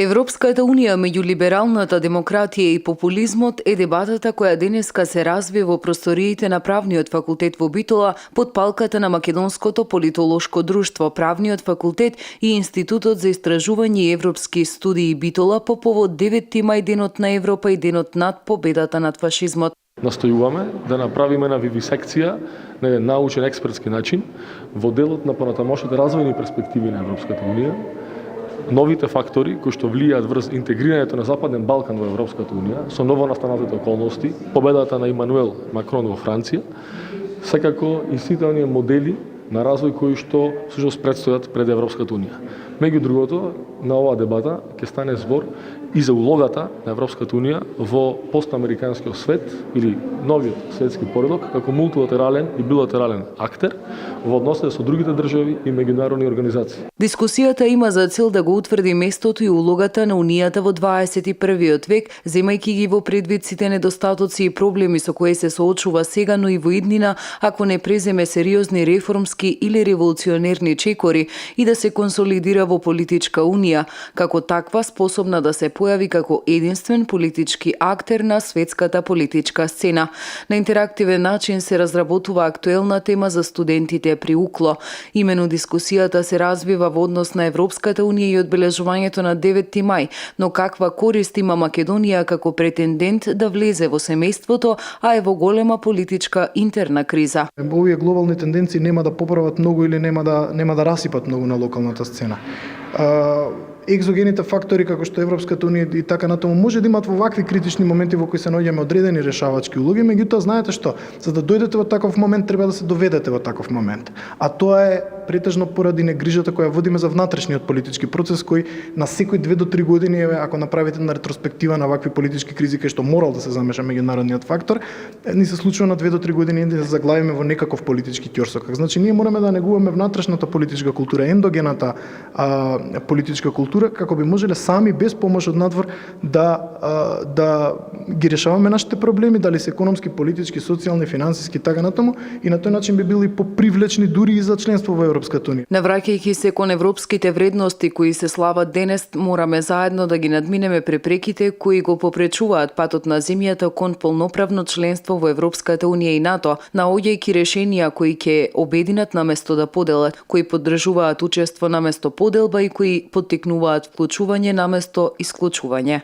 Европската унија меѓу либералната демократија и популизмот е дебатата која денеска се разви во просториите на Правниот факултет во Битола под палката на Македонското политолошко друштво, Правниот факултет и Институтот за истражување и европски студии Битола по повод 9 мај денот на Европа и денот над победата над фашизмот. Настојуваме да направиме на вивисекција на еден научен експертски начин во делот на понатамошните развојни перспективи на Европската унија, новите фактори кои што влијаат врз интегрирањето на Западен Балкан во Европската унија со новонастанатите околности, победата на Имануел Макрон во Франција, секако и сите оние модели на развој кои што всушност предстојат пред Европската унија. Меѓу другото, на оваа дебата ќе стане збор и за улогата на Европската унија во постамериканскиот свет или новиот светски поредок како мултилатерален и билатерален актер во односите со другите држави и меѓународни организации. Дискусијата има за цел да го утврди местото и улогата на Унијата во 21 век, земајќи ги во предвид сите недостатоци и проблеми со кои се соочува сега, но и во иднина, ако не преземе сериозни реформски или револуционерни чекори и да се консолидира во политичка унија, како таква способна да се појави како единствен политички актер на светската политичка сцена. На интерактивен начин се разработува актуелна тема за студентите при УКЛО. Имено дискусијата се развива во однос на Европската унија и одбележувањето на 9 мај, но каква корист има Македонија како претендент да влезе во семејството, а е во голема политичка интерна криза. Овие глобални тенденции нема да поправат многу или нема да расипат многу на локалната сцена. Екзогените фактори како што Европската унија и така натаму може да имат во вакви критични моменти во кои се наоѓаме одредени решавачки улоги, меѓутоа знаете што, за да дојдете во таков момент треба да се доведете во таков момент. А тоа е претежно поради негрижата која водиме за внатрешниот политички процес кој на секои 2 до 3 години, ако направите на ретроспектива на вакви политички кризи кај што морал да се замеша меѓународниот фактор, ни се случува на 2 до 3 години да се заглавиме во некаков политички ќорсок. Значи ние мораме да негуваме внатрешната политичка култура, ендогената политичка култура, како би можеле сами без помош од надвор да ги решаваме нашите проблеми, дали се економски, политички, социјални, финансиски така натаму, и на тој начин би били попривлечни дури и за членство во Европската унија. Навраќајќи се кон европските вредности кои се слават денес, мораме заедно да ги надминеме препреките кои го попречуваат патот на земјата кон полноправно членство во Европската унија и НАТО, наоѓајќи решенија кои ќе обединат наместо да поделат, кои поддржуваат учество наместо поделба и кои поттикнуваат вклучување наместо исклучување.